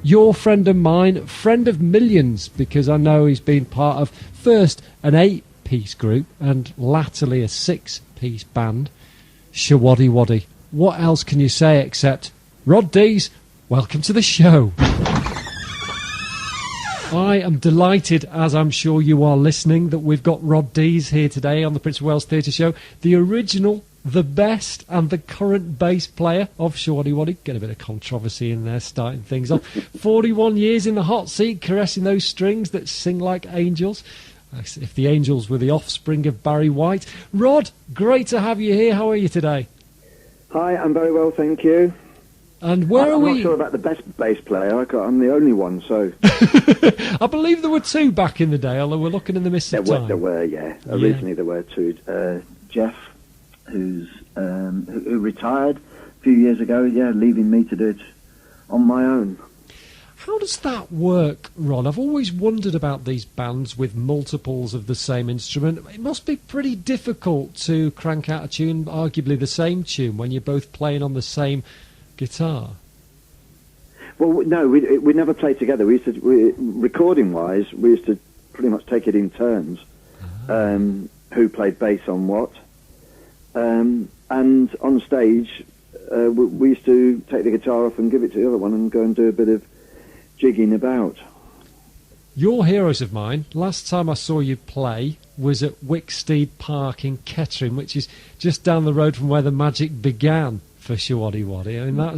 your friend of mine, friend of millions, because I know he's been part of first an 8-piece group and latterly a 6-piece band, Showaddywaddy. What else can you say except, Rod Deas, welcome to the show. I am delighted, as I'm sure you are listening, that we've got Rod Deas here today on the Prince of Wales Theatre Show, the original, the best, and the current bass player of Showaddywaddy. Get a bit of controversy in there, starting things off. 41 years in the hot seat, caressing those strings that sing like angels. If the angels were the offspring of Barry White. Rod, great to have you here. How are you today? Hi, I'm very well, thank you. And where are we? I'm not sure about the best bass player. I'm the only one, so... I believe there were two back in the day, although we're looking in the midst of time. There were, yeah. Originally there were two. Jeff, who retired a few years ago, leaving me to do it on my own. How does that work, Ron? I've always wondered about these bands with multiples of the same instrument. It must be pretty difficult to crank out a tune, arguably the same tune, when you're both playing on the same guitar. Well, no, we never played together. Recording-wise, we used to pretty much take it in turns, who played bass on what. And on stage, we used to take the guitar off and give it to the other one and go and do a bit of jigging about. You're heroes of mine. Last time I saw you play was at Wicksteed Park in Kettering, which is just down the road from where the magic began for Showaddywaddy. I mean, that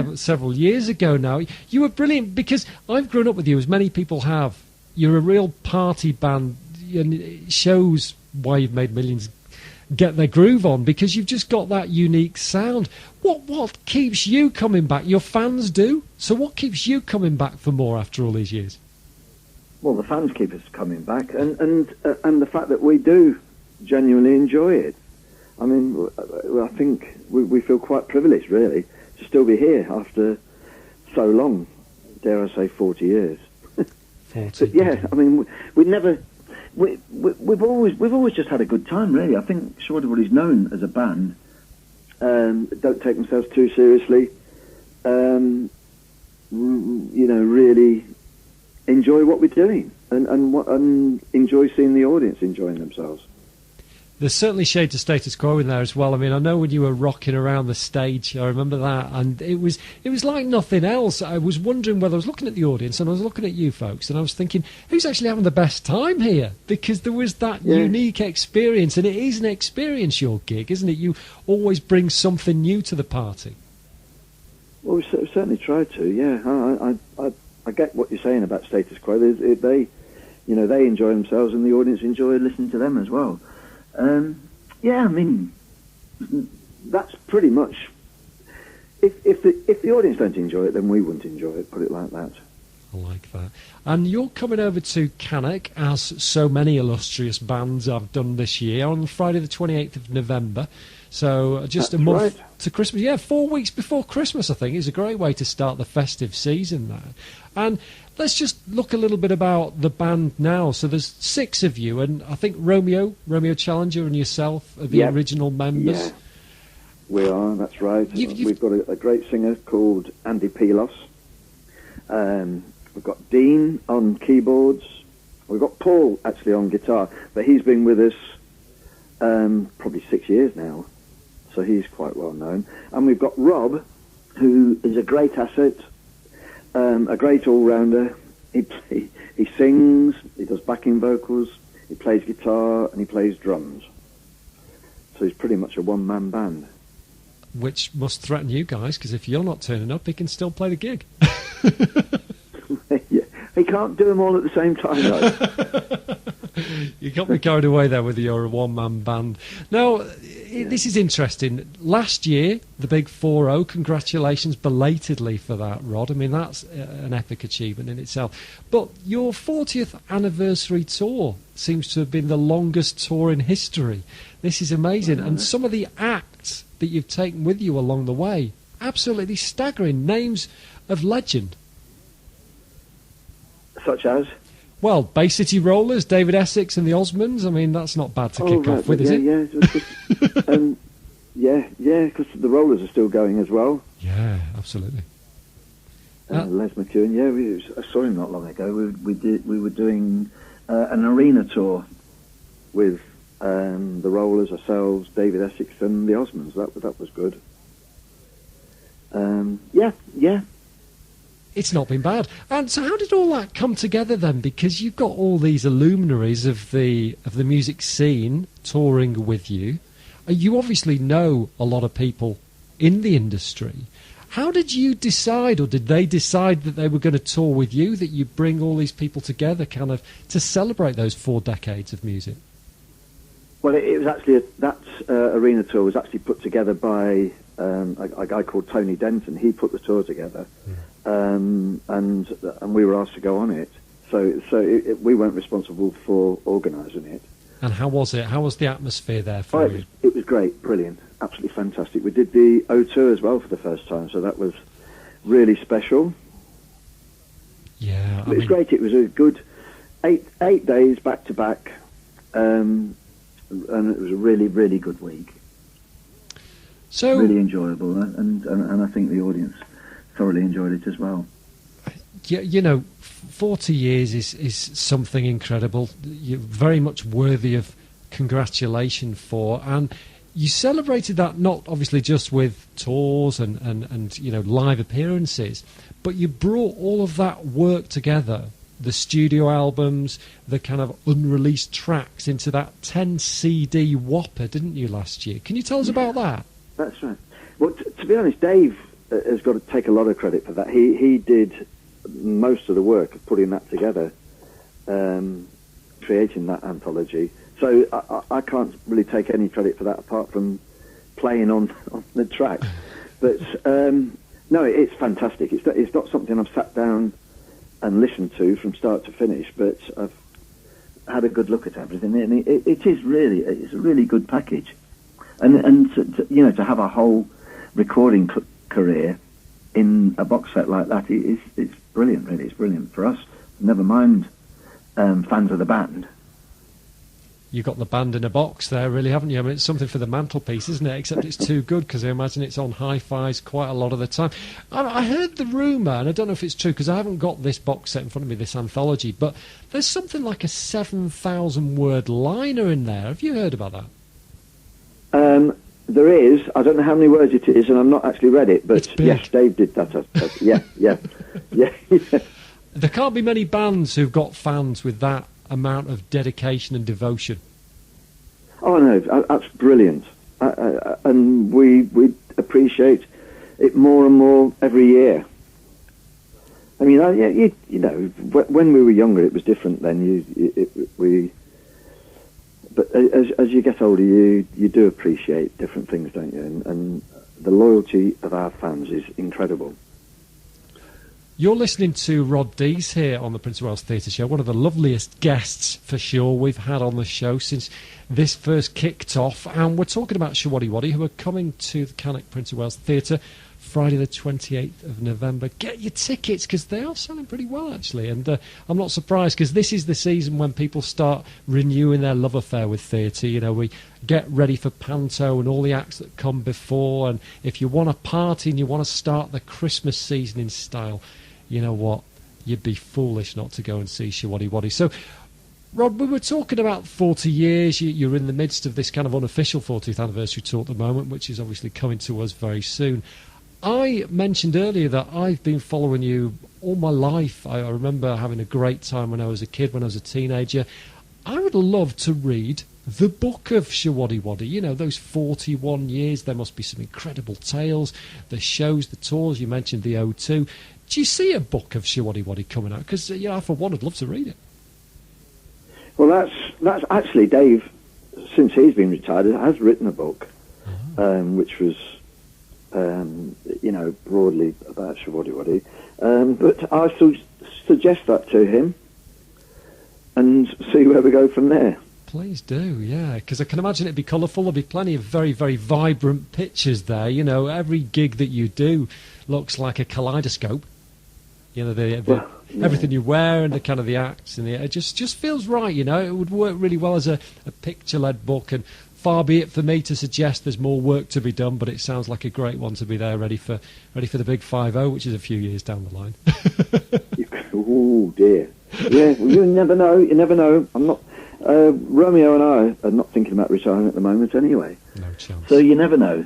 was several years ago now. You were brilliant, because I've grown up with you, as many people have. You're a real party band, and it shows why you've made millions get their groove on, because you've just got that unique sound. What keeps you coming back? Your fans do. So what keeps you coming back for more after all these years? Well, the fans keep us coming back, and the fact that we do genuinely enjoy it. I mean, I think we feel quite privileged, really, to still be here after so long. Dare I say, 40 years? 40. But yeah, I mean, we've always just had a good time, really. I think Showaddywaddy's known as a band that don't take themselves too seriously. Really enjoy what we're doing, and enjoy seeing the audience enjoying themselves. There's certainly shades of status quo in there as well. I mean, I know when you were rocking around the stage, I remember that, and it was like nothing else. I was wondering whether I was looking at the audience, and I was looking at you folks, and I was thinking, who's actually having the best time here? Because there was that unique experience, and it is an experience, your gig, isn't it? You always bring something new to the party. Well, we certainly try to, yeah. I get what you're saying about status quo. They enjoy themselves, and the audience enjoy listening to them as well. I mean, that's pretty much. If the audience don't enjoy it, then we wouldn't enjoy it. Put it like that. I like that. And you're coming over to Cannock, as so many illustrious bands have done this year, on Friday the 28th of November. So just That's a month right. to Christmas. Yeah, 4 weeks before Christmas, I think. It's a great way to start the festive season there. And let's just look a little bit about the band now. So there's 6 of you, and I think Romeo Challenger and yourself are the original members. Yeah, we are, that's right. We've got a great singer called Andy Pelos. We've got Dean on keyboards. We've got Paul, actually, on guitar. But he's been with us probably 6 years now. So he's quite well known. And we've got Rob, who is a great asset, a great all-rounder. He sings, he does backing vocals, he plays guitar, and he plays drums. So he's pretty much a one-man band. Which must threaten you guys, because if you're not turning up, he can still play the gig. Yeah, he can't do them all at the same time, though. You got me carried away there with your one-man band. Now, this is interesting. Last year, the big 4-0, congratulations belatedly for that, Rod. I mean, that's an epic achievement in itself. But your 40th anniversary tour seems to have been the longest tour in history. This is amazing. And some of the acts that you've taken with you along the way, absolutely staggering. Names of legend. Such as? Well, Bay City Rollers, David Essex and the Osmonds. I mean, that's not bad to kick off with, is it? Yeah, because the Rollers are still going as well. Yeah, absolutely. Les McEwen. Yeah, I saw him not long ago. We were doing an arena tour with the Rollers, ourselves, David Essex, and the Osmonds. That was good. Yeah. It's not been bad. And so how did all that come together then? Because you've got all these luminaries of the music scene touring with you. You obviously know a lot of people in the industry. How did you decide, or did they decide that they were going to tour with you, that you bring all these people together kind of to celebrate those 4 decades of music? Well, it was actually that arena tour was actually put together by a guy called Tony Denton. He put the tour together, and we were asked to go on it. So we weren't responsible for organising it. And how was it? How was the atmosphere there for you? It was great, brilliant, absolutely fantastic. We did the O2 as well for the first time, so that was really special. Yeah, it was great. It was a good 8 days back to back. And it was a really, really good week. So really enjoyable, and I think the audience thoroughly enjoyed it as well. You know, 40 years is something incredible. You're very much worthy of congratulation for, and you celebrated that not obviously just with tours and you know, live appearances, but you brought all of that work together. The studio albums, the kind of unreleased tracks into that 10 CD whopper, didn't you, last year? Can you tell us about that? That's right. Well, to be honest, Dave has got to take a lot of credit for that. He did most of the work of putting that together, creating that anthology. So I can't really take any credit for that apart from playing on the track. But no, it's fantastic. It's not something I've sat down and listened to from start to finish, but I've had a good look at everything, and it's a really good package, and to have a whole recording career in a box set like that it's brilliant. Really, it's brilliant for us. Never mind fans of the band. You've got the band in a box there, really, haven't you? I mean, it's something for the mantelpiece, isn't it? Except it's too good, because I imagine it's on hi-fis quite a lot of the time. I heard the rumour, and I don't know if it's true, because I haven't got this box set in front of me, this anthology, but there's something like a 7,000-word liner in there. Have you heard about that? There is. I don't know how many words it is, and I've not actually read it, but yes, Dave did that. Yeah. There can't be many bands who've got fans with that amount of dedication and devotion. Oh no, that's brilliant, and we appreciate it more and more every year. I mean, you know, when we were younger, it was different then. But as you get older, you do appreciate different things, don't you? And the loyalty of our fans is incredible. You're listening to Rod Deas here on the Prince of Wales Theatre Show, one of the loveliest guests, for sure, we've had on the show since this first kicked off. And we're talking about Showaddywaddy, who are coming to the Cannock Prince of Wales Theatre Friday the 28th of November. Get your tickets, because they are selling pretty well, actually. And I'm not surprised, because this is the season when people start renewing their love affair with theatre. You know, we get ready for Panto and all the acts that come before. And if you want a party and you want to start the Christmas season in style, you know what? You'd be foolish not to go and see Showaddywaddy. So, Rod, we were talking about 40 years. You're in the midst of this kind of unofficial 40th anniversary tour at the moment, which is obviously coming to us very soon. I mentioned earlier that I've been following you all my life. I remember having a great time when I was a kid, when I was a teenager. I would love to read the book of Showaddywaddy. You know, those 41 years, there must be some incredible tales, the shows, the tours. You mentioned the O2. Do you see a book of Showaddywaddy coming out? Because, I for one, would love to read it. Well, that's actually Dave, since he's been retired, has written a book, which was, broadly about Showaddywaddy. But I suggest that to him and see where we go from there. Please do, yeah, because I can imagine it'd be colourful. There'll be plenty of very, very vibrant pictures there. You know, every gig that you do looks like a kaleidoscope. You know, everything you wear and the kind of the acts, and it just feels right. You know, it would work really well as a picture-led book. And far be it for me to suggest there's more work to be done, but it sounds like a great one to be there, ready for the big 5-0, which is a few years down the line. Oh dear. Yeah, well, you never know. You never know. I'm not. Romeo and I are not thinking about retiring at the moment, anyway. No chance. So you never know.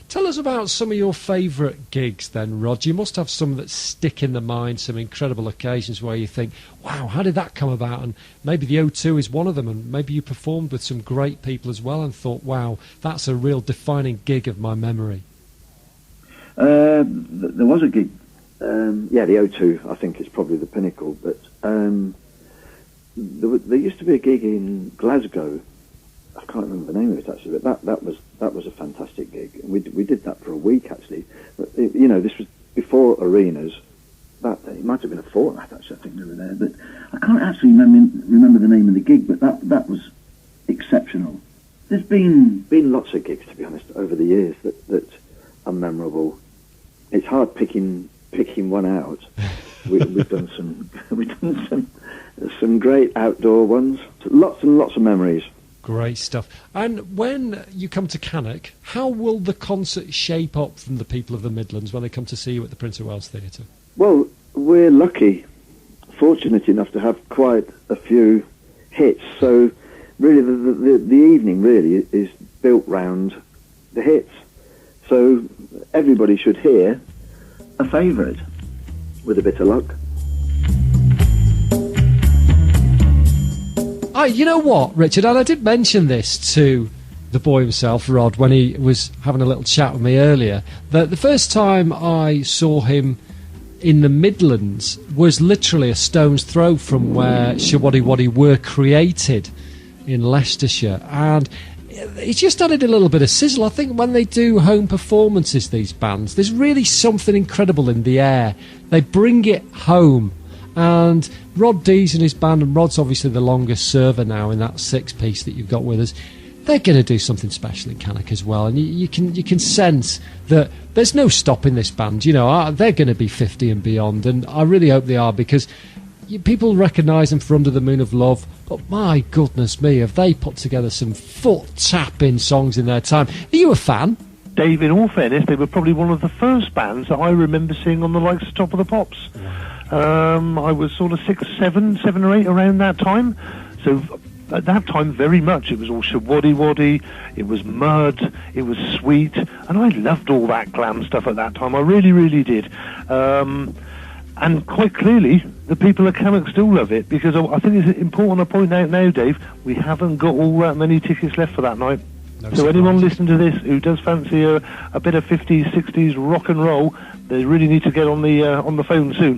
Tell us about some of your favourite gigs then, Rod. You must have some that stick in the mind, some incredible occasions where you think, wow, how did that come about? And maybe the O2 is one of them, and maybe you performed with some great people as well and thought, wow, that's a real defining gig of my memory. There was a gig, the O2, I think is probably the pinnacle, but there used to be a gig in Glasgow. I can't remember the name of it actually, but that was a fantastic gig. And we did that for a week actually. But this was before arenas. It might have been a fortnight actually. I think we were there, but I can't actually remember the name of the gig. But that was exceptional. There's been lots of gigs, to be honest, over the years that are memorable. It's hard picking one out. We've done some great outdoor ones. Lots and lots of memories. Great stuff. And when you come to Cannock, how will the concert shape up from the people of the Midlands when they come to see you at the Prince of Wales Theatre? Well, we're lucky, fortunate enough to have quite a few hits. So really the evening really is built round the hits. So everybody should hear a favourite with a bit of luck. You know what, Richard, and I did mention this to the boy himself, Rod, when he was having a little chat with me earlier, that the first time I saw him in the Midlands was literally a stone's throw from where Showaddywaddy were created in Leicestershire, and it's just added a little bit of sizzle. I think when they do home performances, these bands, there's really something incredible in the air. They bring it home. And Rod Deas and his band, and Rod's obviously the longest server now in that 6-piece that you've got with us, they're going to do something special in Cannock as well. And you can sense that there's no stopping this band. They're going to be 50 and beyond, and I really hope they are, because people recognise them for Under the Moon of Love, but my goodness me, have they put together some foot-tapping songs in their time. Are you a fan? Dave, in all fairness, they were probably one of the first bands that I remember seeing on the likes of Top of the Pops. I was sort of 7 or 8 around that time. So at that time, very much, it was all Showaddywaddy, it was mud, it was sweet, and I loved all that glam stuff at that time. I really, really did. And quite clearly, the people at Cannock still love it, because I think it's important to point out now, Dave, we haven't got all that many tickets left for that night. So anyone listening to this who does fancy a bit of 50s, 60s rock and roll, they really need to get on the phone soon,